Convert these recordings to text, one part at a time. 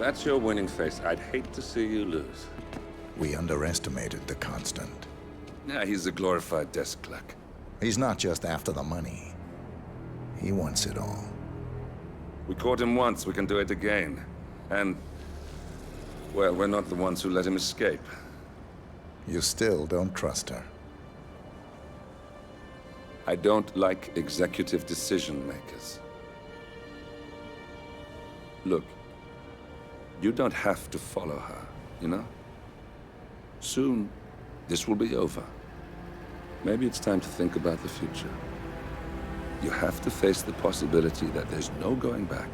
that's your winning face, I'd hate to see you lose. We underestimated the Constant. Yeah, he's a glorified desk clerk. He's not just after the money. He wants it all. We caught him once, we can do it again. And, well, we're not the ones who let him escape. You still don't trust her. I don't like executive decision makers. Look, you don't have to follow her, you know? Soon, this will be over. Maybe it's time to think about the future. You have to face the possibility that there's no going back.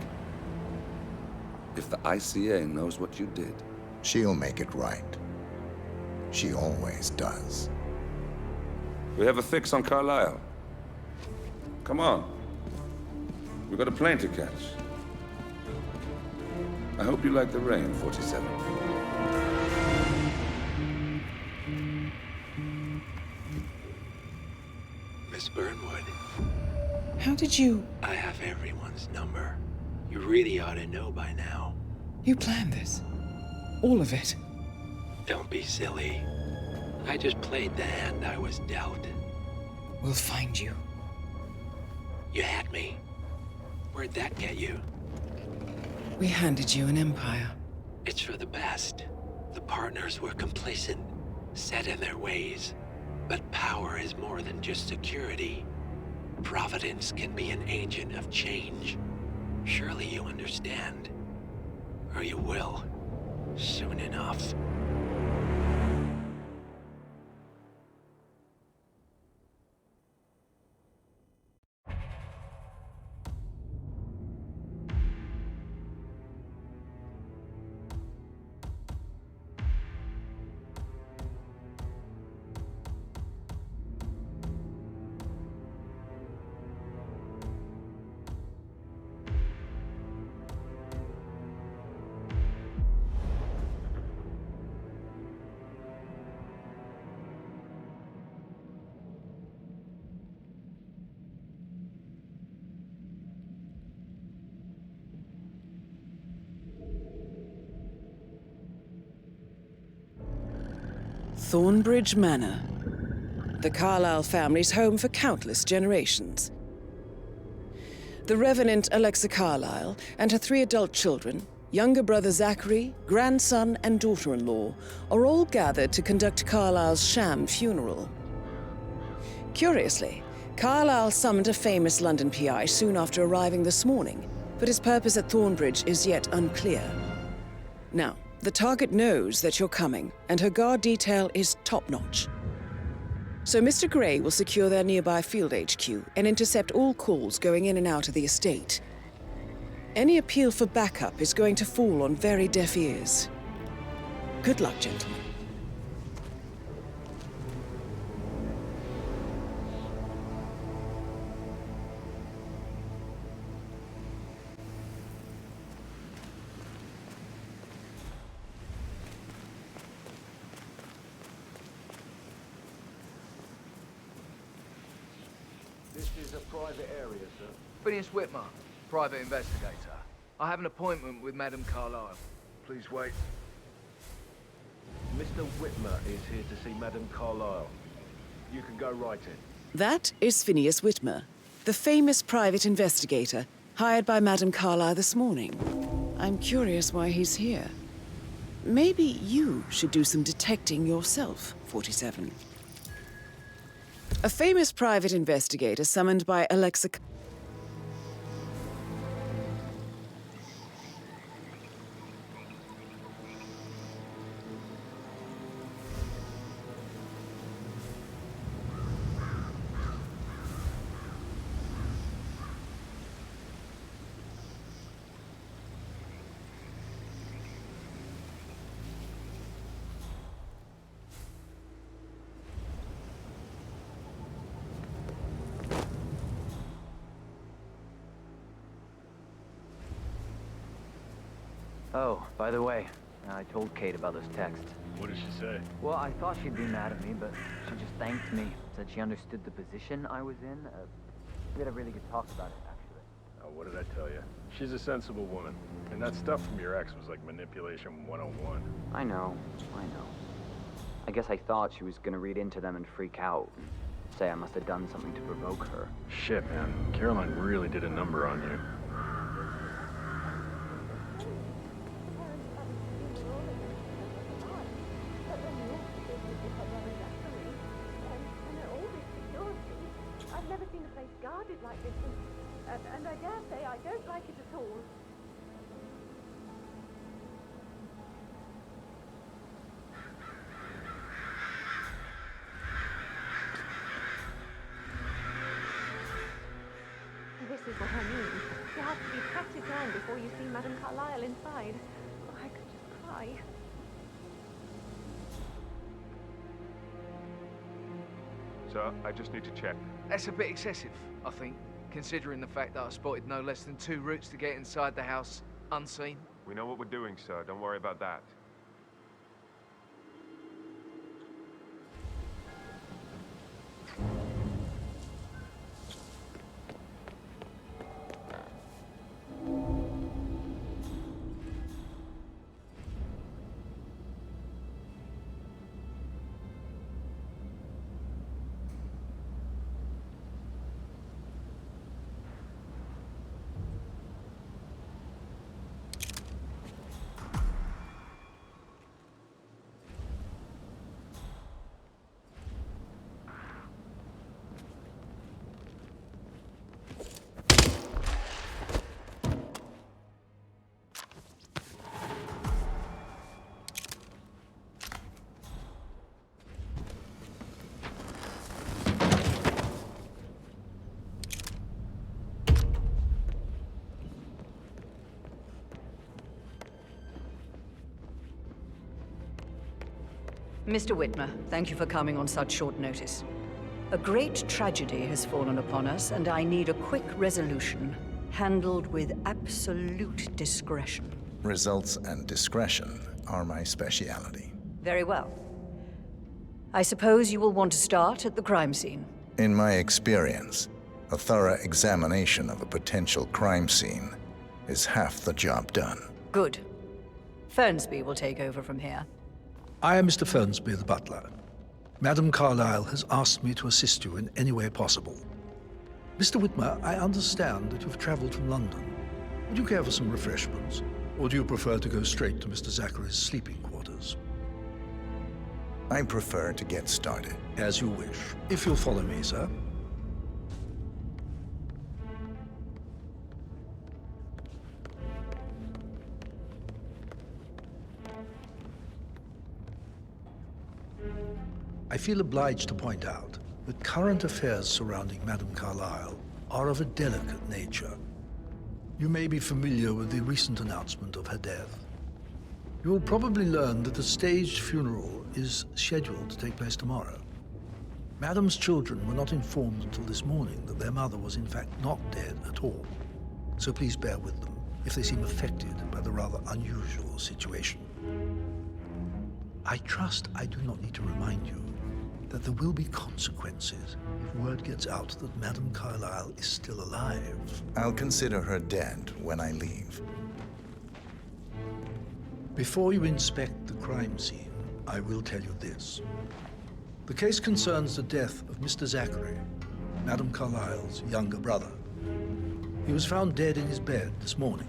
If the ICA knows what you did... She'll make it right. She always does. We have a fix on Carlisle. Come on. We've got a plane to catch. I hope you like the rain, 47. Miss Burnwood. How did you... I have everyone's number. You really ought to know by now. You planned this? All of it? Don't be silly. I just played the hand I was dealt. We'll find you. You had me. Where'd that get you? We handed you an empire. It's for the best. The partners were complacent, set in their ways. But power is more than just security. Providence can be an agent of change. Surely you understand. Or you will. Soon enough. Thornbridge Manor. The Carlisle family's home for countless generations. The Revenant Alexa Carlisle and her 3 adult children, younger brother Zachary, grandson and daughter-in-law, are all gathered to conduct Carlisle's sham funeral. Curiously, Carlisle summoned a famous London PI soon after arriving this morning, but his purpose at Thornbridge is yet unclear. Now, the target knows that you're coming, and her guard detail is top-notch. So Mr. Gray will secure their nearby field HQ and intercept all calls going in and out of the estate. Any appeal for backup is going to fall on very deaf ears. Good luck, gentlemen. This is a private area, sir. Phineas Whitmer, private investigator. I have an appointment with Madame Carlisle. Please wait. Mr. Whitmer is here to see Madame Carlisle. You can go right in. That is Phineas Whitmer, the famous private investigator hired by Madame Carlisle this morning. I'm curious why he's here. Maybe you should do some detecting yourself, 47. A famous private investigator summoned by Alexa... Oh, by the way, I told Kate about those texts. What did she say? Well, I thought she'd be mad at me, but she just thanked me. Said she understood the position I was in. We had a really good talk about it, actually. Oh, what did I tell you? She's a sensible woman. And that stuff from your ex was like manipulation 101. I know. I guess I thought she was gonna read into them and freak out. And say I must have done something to provoke her. Shit, man. Caroline really did a number on you. I've never seen a place guarded like this, and I dare say I don't like it at all. This is what I mean. You have to be patted down before you see Madame Carlyle inside. Oh, I could just cry. So, I just need to check. That's a bit excessive, I think, considering the fact that I spotted no less than 2 routes to get inside the house unseen. We know what we're doing, sir. Don't worry about that. Mr. Whitmer, thank you for coming on such short notice. A great tragedy has fallen upon us, and I need a quick resolution, handled with absolute discretion. Results and discretion are my specialty. Very well. I suppose you will want to start at the crime scene. In my experience, a thorough examination of a potential crime scene is half the job done. Good. Fernsby will take over from here. I am Mr. Fernsby, the butler. Madame Carlyle has asked me to assist you in any way possible. Mr. Whitmer, I understand that you've traveled from London. Would you care for some refreshments? Or do you prefer to go straight to Mr. Zachary's sleeping quarters? I prefer to get started. As you wish. If you'll follow me, sir. I feel obliged to point out that current affairs surrounding Madame Carlyle are of a delicate nature. You may be familiar with the recent announcement of her death. You will probably learn that a staged funeral is scheduled to take place tomorrow. Madame's children were not informed until this morning that their mother was in fact not dead at all. So please bear with them if they seem affected by the rather unusual situation. I trust I do not need to remind you that there will be consequences if word gets out that Madame Carlyle is still alive. I'll consider her dead when I leave. Before you inspect the crime scene, I will tell you this. The case concerns the death of Mr. Zachary, Madame Carlyle's younger brother. He was found dead in his bed this morning.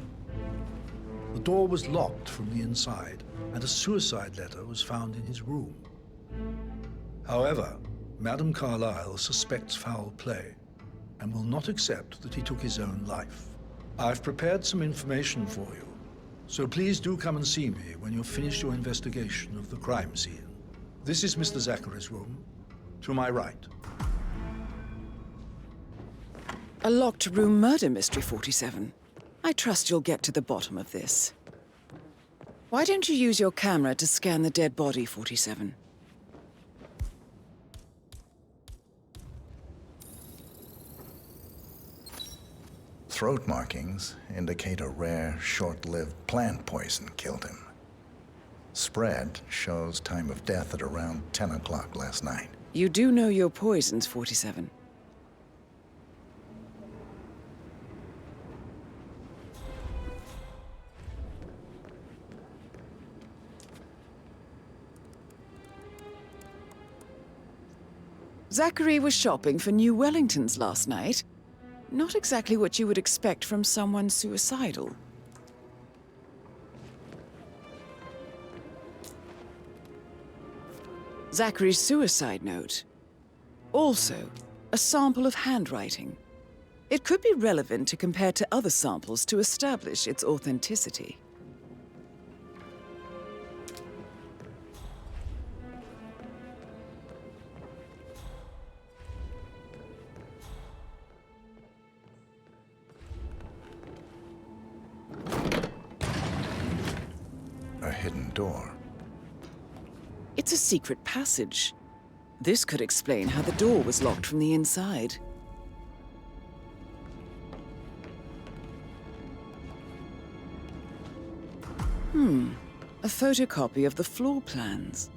The door was locked from the inside, and a suicide letter was found in his room. However, Madame Carlyle suspects foul play and will not accept that he took his own life. I've prepared some information for you, so please do come and see me when you've finished your investigation of the crime scene. This is Mr. Zachary's room, to my right. A locked room murder mystery, 47. I trust you'll get to the bottom of this. Why don't you use your camera to scan the dead body, 47? Throat markings indicate a rare, short-lived plant poison killed him. Spread shows time of death at around 10 o'clock last night. You do know your poisons, 47. Zachary was shopping for new Wellingtons last night. Not exactly what you would expect from someone suicidal. Zachary's suicide note. Also, a sample of handwriting. It could be relevant to compare to other samples to establish its authenticity. A hidden door. It's a secret passage. This could explain how the door was locked from the inside. A photocopy of the floor plans.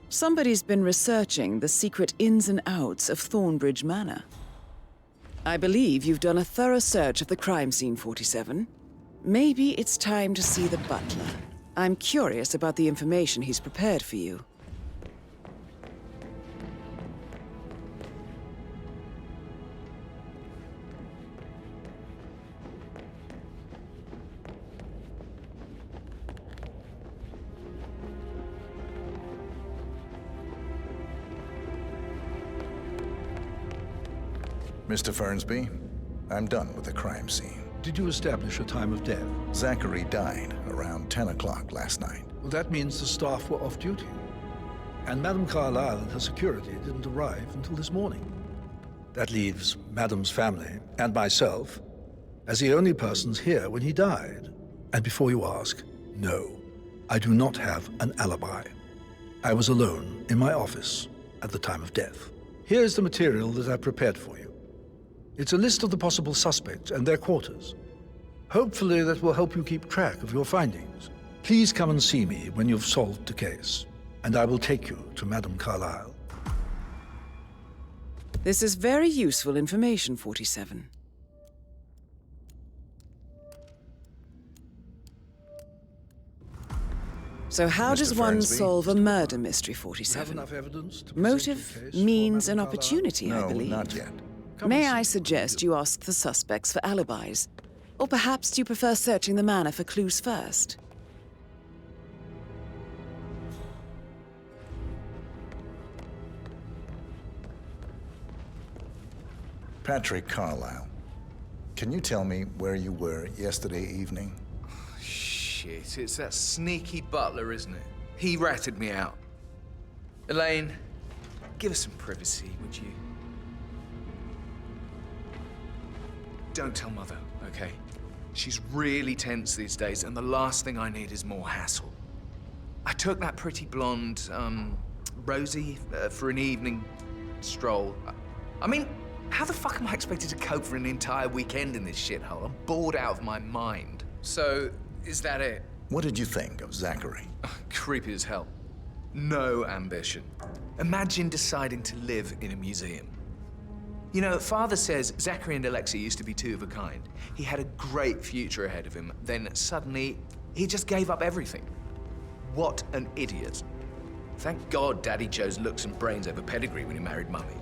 Somebody's been researching the secret ins and outs of Thornbridge Manor. I believe you've done a thorough search of the crime scene, 47. Maybe it's time to see the butler. I'm curious about the information he's prepared for you. Mr. Fernsby, I'm done with the crime scene. Did you establish a time of death? Zachary died around 10 o'clock last night. Well, that means the staff were off duty. And Madame Carlyle and her security didn't arrive until this morning. That leaves Madame's family and myself as the only persons here when he died. And before you ask, no, I do not have an alibi. I was alone in my office at the time of death. Here's the material that I prepared for you. It's a list of the possible suspects and their quarters. Hopefully that will help you keep track of your findings. Please come and see me when you've solved the case, and I will take you to Madame Carlyle. This is very useful information, 47. So how Mr. does one Fernsby? solve a murder mystery, Have 47? enough evidence to present Motive, your case for means, and Madame Carlyle? opportunity, I No, believe. not yet. Come May and I see suggest you ask the suspects for alibis? Or perhaps do you prefer searching the manor for clues first? Patrick Carlyle, can you tell me where you were yesterday evening? Shit, it's that sneaky butler, isn't it? He ratted me out. Elaine, give us some privacy, would you? Don't tell Mother, okay? She's really tense these days, and the last thing I need is more hassle. I took that pretty blonde, Rosie, for an evening stroll. I mean, how the fuck am I expected to cope for an entire weekend in this shithole? I'm bored out of my mind. So, is that it? What did you think of Zachary? Creepy as hell. No ambition. Imagine deciding to live in a museum. You know, Father says Zachary and Alexia used to be two of a kind. He had a great future ahead of him, then suddenly, he just gave up everything. What an idiot. Thank God Daddy chose looks and brains over pedigree when he married Mummy.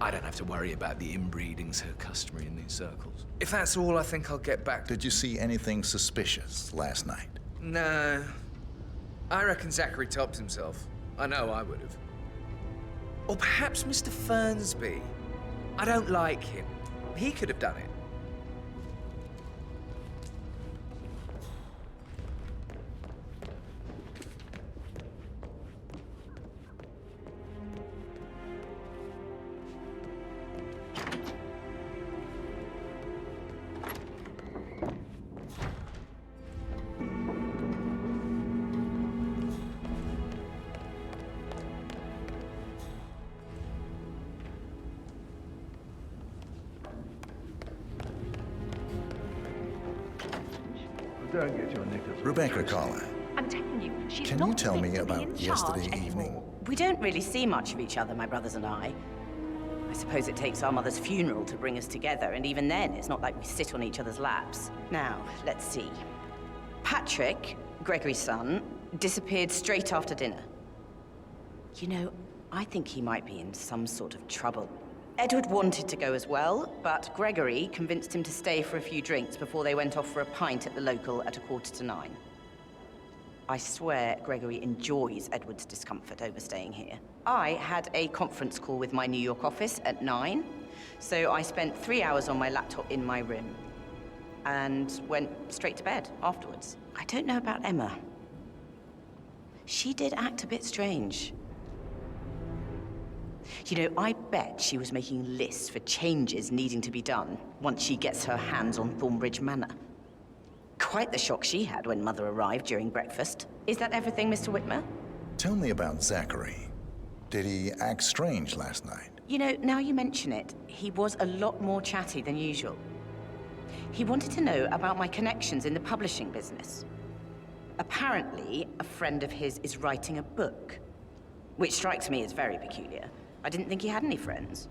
I don't have to worry about the inbreeding so customary in these circles. If that's all, I think I'll get back. Did you see anything suspicious last night? No. I reckon Zachary topped himself. I know I would have. Or perhaps Mr. Fernsby. I don't like him. He could have done it. Don't get your knickers. Rebecca Carlyle, I'm telling you, she's can not you tell fit me to be about in yesterday charge evening? anymore. We don't really see much of each other, my brothers and I. I suppose it takes our mother's funeral to bring us together, and even then, it's not like we sit on each other's laps. Now, let's see. Patrick, Gregory's son, disappeared straight after dinner. You know, I think he might be in some sort of trouble. Edward wanted to go as well, but Gregory convinced him to stay for a few drinks before they went off for a pint at the local at 9:15. I swear Gregory enjoys Edward's discomfort overstaying here. I had a conference call with my New York office at 9, so I spent 3 hours on my laptop in my room and went straight to bed afterwards. I don't know about Emma. She did act a bit strange. You know, I bet she was making lists for changes needing to be done once she gets her hands on Thornbridge Manor. Quite the shock she had when Mother arrived during breakfast. Is that everything, Mr. Whitmer? Tell me about Zachary. Did he act strange last night? You know, now you mention it, he was a lot more chatty than usual. He wanted to know about my connections in the publishing business. Apparently, a friend of his is writing a book, which strikes me as very peculiar. I didn't think he had any friends.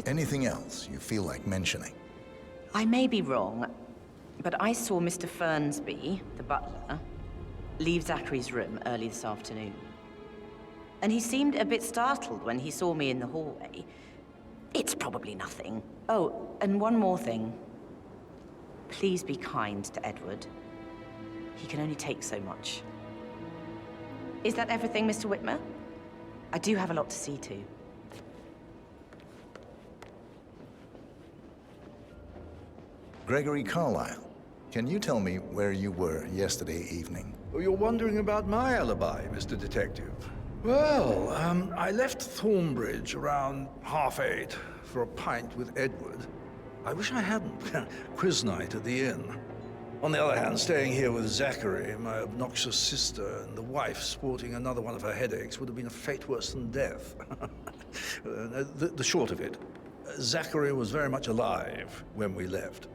Anything else you feel like mentioning? I may be wrong, but I saw Mr. Fernsby, the butler, leave Zachary's room early this afternoon. And he seemed a bit startled when he saw me in the hallway. It's probably nothing. Oh, and one more thing. Please be kind to Edward. He can only take so much. Is that everything, Mr. Whitmer? I do have a lot to see to. Gregory Carlyle, can you tell me where you were yesterday evening? Oh, you're wondering about my alibi, Mr. Detective. Well, I left Thornbridge around 8:30 for a pint with Edward. I wish I hadn't. Quiz night at the inn. On the other hand, staying here with Zachary, my obnoxious sister, and the wife sporting another one of her headaches would have been a fate worse than death. The short of it, Zachary was very much alive when we left.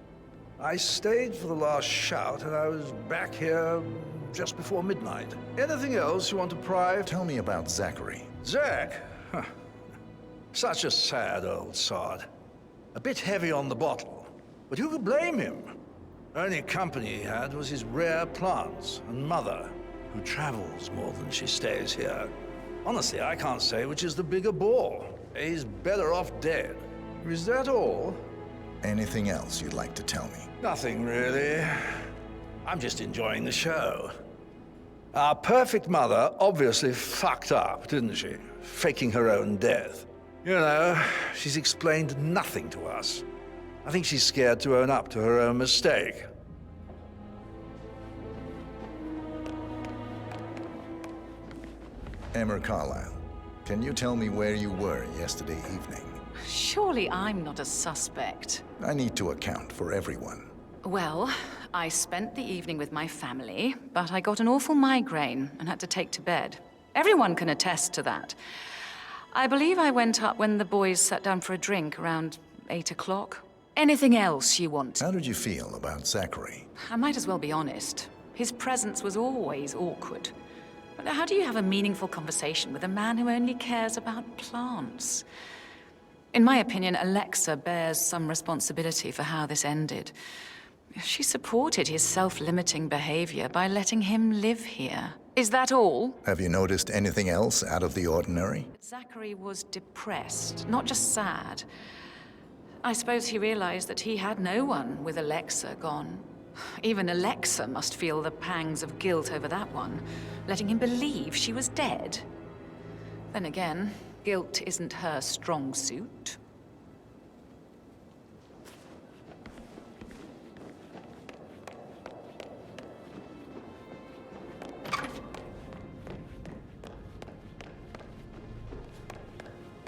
I stayed for the last shout, and I was back here just before midnight. Anything else you want to pry? Tell me about Zachary. Zach? Huh. Such a sad old sod. A bit heavy on the bottle, but who could blame him? Only company he had was his rare plants and Mother, who travels more than she stays here. Honestly, I can't say which is the bigger bore. He's better off dead. Is that all? Anything else you'd like to tell me? Nothing, really. I'm just enjoying the show. Our perfect mother obviously fucked up, didn't she? Faking her own death. You know, she's explained nothing to us. I think she's scared to own up to her own mistake. Emma Carlyle, can you tell me where you were yesterday evening? Surely I'm not a suspect. I need to account for everyone. Well, I spent the evening with my family, but I got an awful migraine and had to take to bed. Everyone can attest to that. I believe I went up when the boys sat down for a drink around 8 o'clock. Anything else you want? How did you feel about Zachary? I might as well be honest. His presence was always awkward. But how do you have a meaningful conversation with a man who only cares about plants? In my opinion, Alexa bears some responsibility for how this ended. She supported his self-limiting behavior by letting him live here. Is that all? Have you noticed anything else out of the ordinary? Zachary was depressed, not just sad. I suppose he realized that he had no one with Alexa gone. Even Alexa must feel the pangs of guilt over that one, letting him believe she was dead. Then again, guilt isn't her strong suit.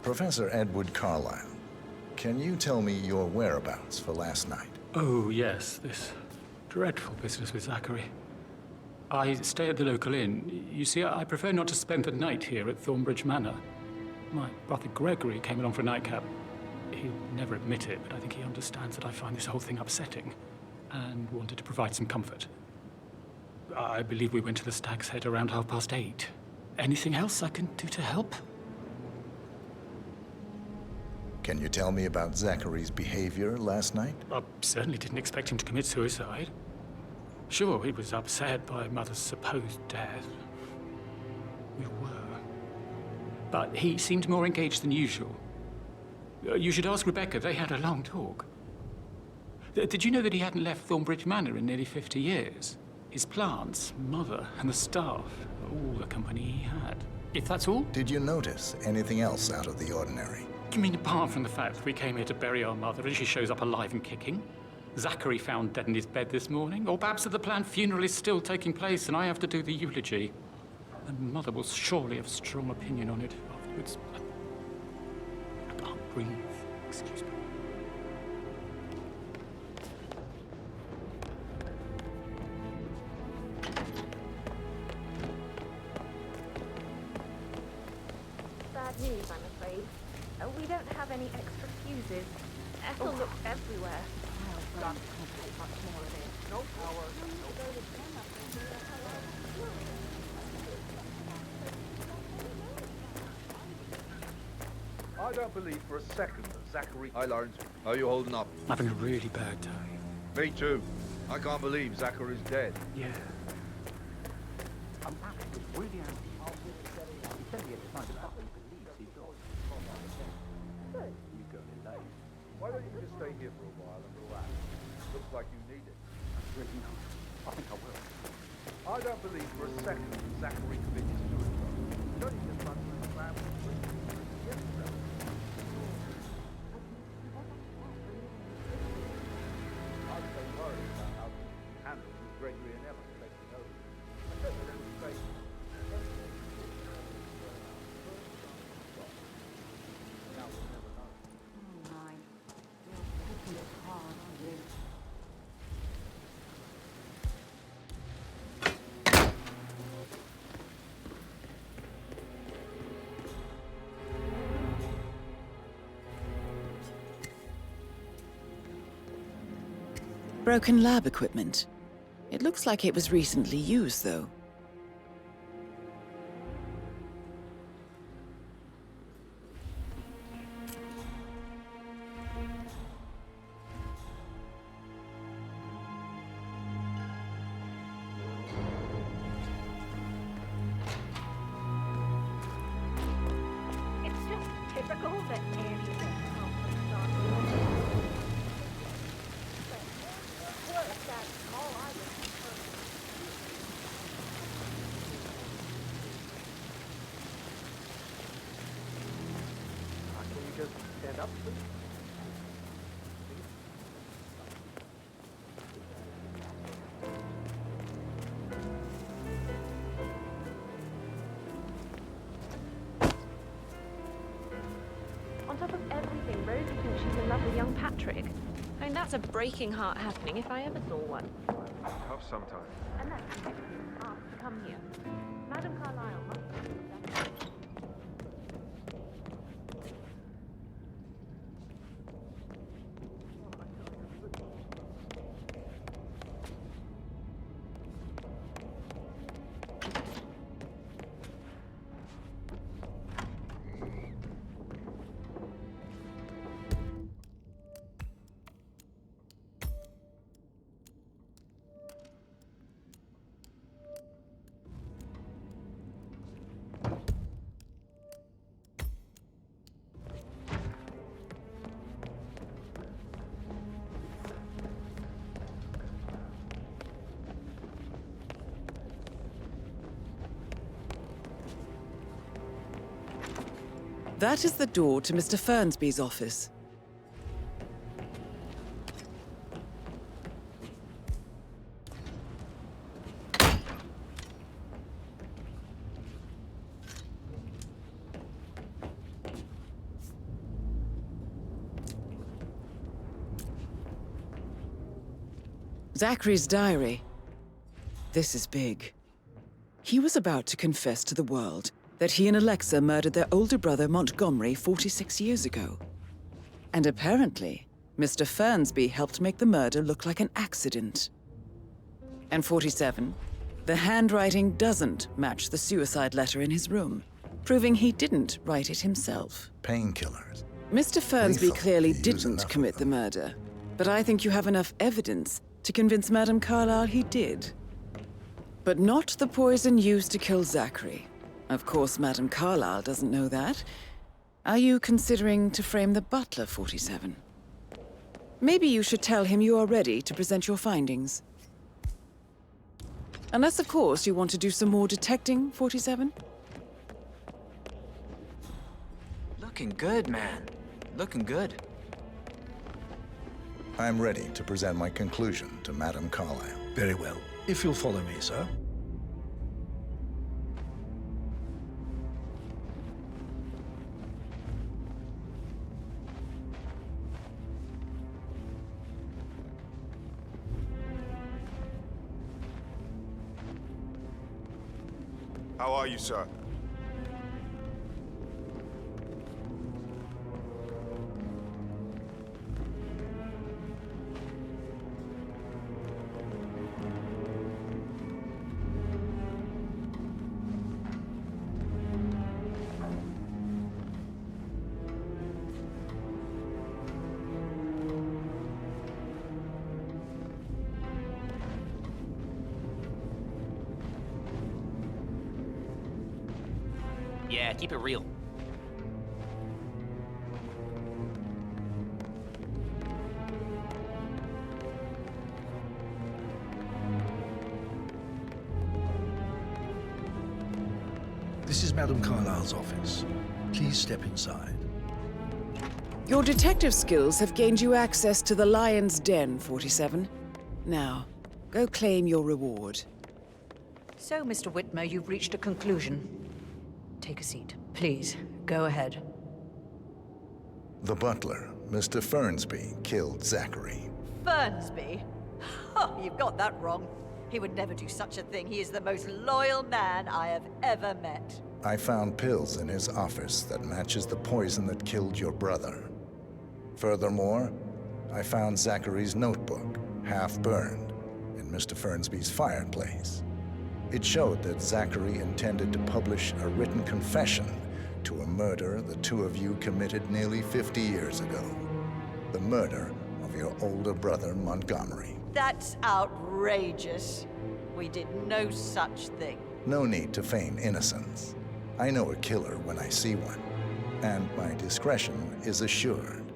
Professor Edward Carlyle, can you tell me your whereabouts for last night? Oh, yes, this dreadful business with Zachary. I stay at the local inn. You see, I prefer not to spend the night here at Thornbridge Manor. My brother Gregory came along for a nightcap. He'll never admit it, but I think he understands that I find this whole thing upsetting and wanted to provide some comfort. I believe we went to the Stag's Head around 8:30. Anything else I can do to help? Can you tell me about Zachary's behavior last night? I certainly didn't expect him to commit suicide. Sure, he was upset by Mother's supposed death. We were. but he seemed more engaged than usual. You should ask Rebecca. They had a long talk. Did you know that he hadn't left Thornbridge Manor in nearly 50 years? His plants, mother, and the staff, all the company he had. If that's all? Did you notice anything else out of the ordinary? You mean apart from the fact that we came here to bury our mother and she shows up alive and kicking? Zachary found dead in his bed this morning? Or perhaps that the planned funeral is still taking place and I have to do the eulogy? And Mother will surely have a strong opinion on it afterwards. I can't breathe. Excuse me. Bad news, I'm afraid. We don't have any extra fuses. Ethel looked everywhere. Can't take much more of it. No power. I don't believe for a second that Zachary... Hi, Lawrence. How are you holding up? Having a really bad day. Me too. I can't believe Zachary's dead. Yeah. Why don't you just stay here for a while and relax? Looks like you need it. I think I will. I don't believe for a second that Zachary committed suicide. Don't you just run through the family? Yes, sir. I'd stay worried about how he handled with Gregory and Emma collecting over. I bet they don't stay. Now we'll never know. Oh my. You're taking it hard, aren't you? Broken lab equipment. It looks like it was recently used, though. It's just typical that Annie doesn't help with That's all I was Can you just stand up, please? On top of everything, Rosie thinks she's in love with young Patrick. I mean, that's a breaking heart happening if I ever saw one. Tough sometimes. And that's asked to come here. Madam Carlyle must... That is the door to Mr. Fernsby's office. Zachary's diary. This is big. He was about to confess to the world that he and Alexa murdered their older brother Montgomery 46 years ago. And apparently, Mr. Fernsby helped make the murder look like an accident. And 47, the handwriting doesn't match the suicide letter in his room, proving he didn't write it himself. Painkillers. Mr. Fernsby Lethal. clearly He used didn't enough commit the murder, but I think you have enough evidence to convince Madame Carlyle he did. But not the poison used to kill Zachary. Of course, Madame Carlyle doesn't know that. Are you considering to frame the butler, 47? Maybe you should tell him you are ready to present your findings. Unless, of course, you want to do some more detecting, 47? Looking good, man. Looking good. I'm ready to present my conclusion to Madame Carlyle. Very well. If you'll follow me, sir. How are you, sir? Yeah, keep it real. This is Madame Carlyle's office. Please step inside. Your detective skills have gained you access to the Lion's Den, 47. Now, go claim your reward. So, Mr. Whitmer, you've reached a conclusion. Take a seat. Please, go ahead. The butler, Mr. Fernsby, killed Zachary. Fernsby? Oh, you've got that wrong. He would never do such a thing. He is the most loyal man I have ever met. I found pills in his office that matches the poison that killed your brother. Furthermore, I found Zachary's notebook, half burned, in Mr. Fernsby's fireplace. It showed that Zachary intended to publish a written confession to a murder the two of you committed nearly 50 years ago. The murder of your older brother, Montgomery. That's outrageous. We did no such thing. No need to feign innocence. I know a killer when I see one, and my discretion is assured.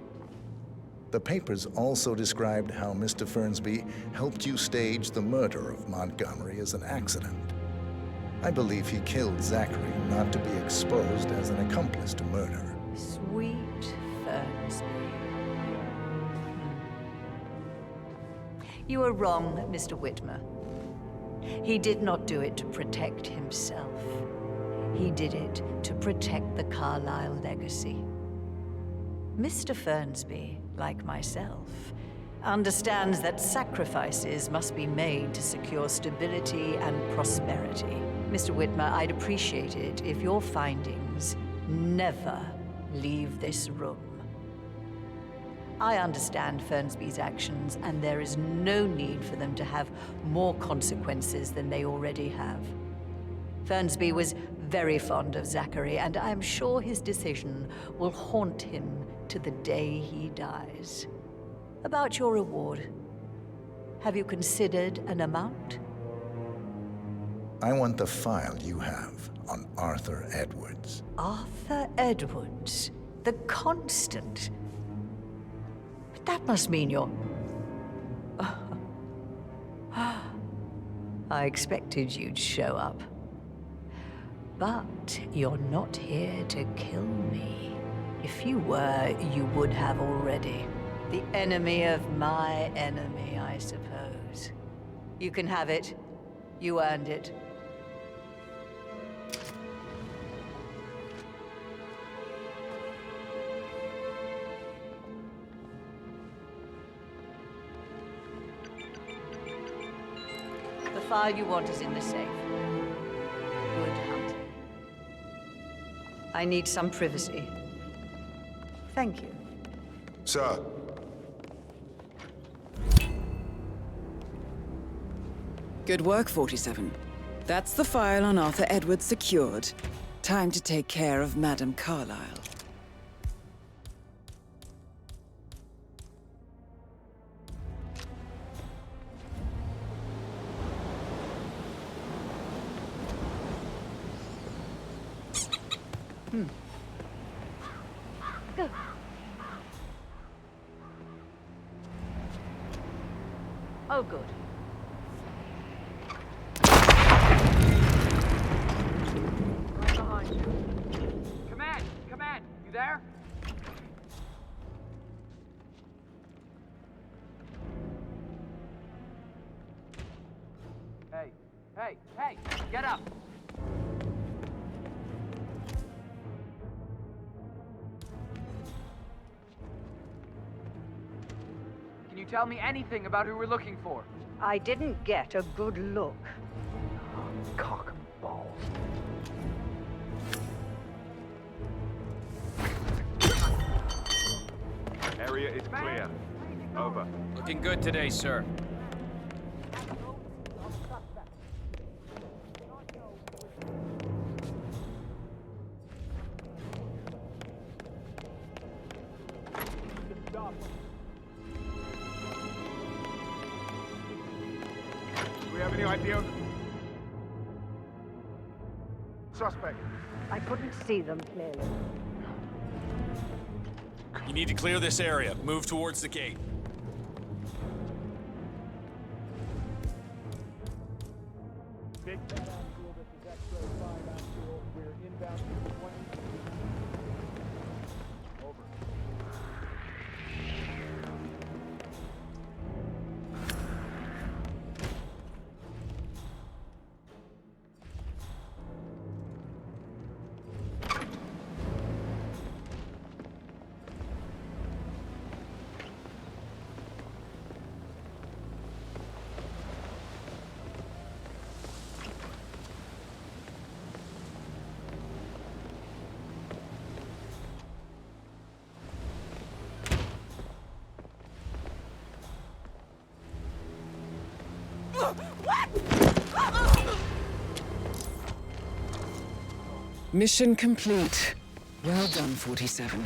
The papers also described how Mr. Fernsby helped you stage the murder of Montgomery as an accident. I believe he killed Zachary not to be exposed as an accomplice to murder. Sweet Fernsby. You are wrong, Mr. Whitmer. He did not do it to protect himself. He did it to protect the Carlyle legacy. Mr. Fernsby, like myself, understands that sacrifices must be made to secure stability and prosperity. Mr. Whitmer, I'd appreciate it if your findings never leave this room. I understand Fernsby's actions, and there is no need for them to have more consequences than they already have. Fernsby was very fond of Zachary, and I'm sure his decision will haunt him to the day he dies. About your reward, have you considered an amount? I want the file you have on Arthur Edwards. Arthur Edwards, the Constant. But that must mean you're... I expected you'd show up. But you're not here to kill me. If you were, you would have already. The enemy of my enemy, I suppose. You can have it. You earned it. The file you want is in the safe. Good hunting. I need some privacy. Thank you. Sir. Good work, 47. That's the file on Arthur Edwards secured. Time to take care of Madame Carlyle. Go. Oh, good. Right behind you. Command, you there? Hey, get up! Can you tell me anything about who we're looking for? I didn't get a good look. Cock and balls. Area is clear. Over. Looking good today, sir. Do we have any idea of suspect? I couldn't see them clearly. You need to clear this area. Move towards the gate. Big Bad Outfield, this is X-Ray 5 Outfield. We're inbound to 20. Over. Mission complete. Well done, 47.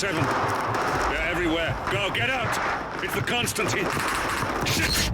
They're everywhere. Go, get out! It's the Constantine. Shit!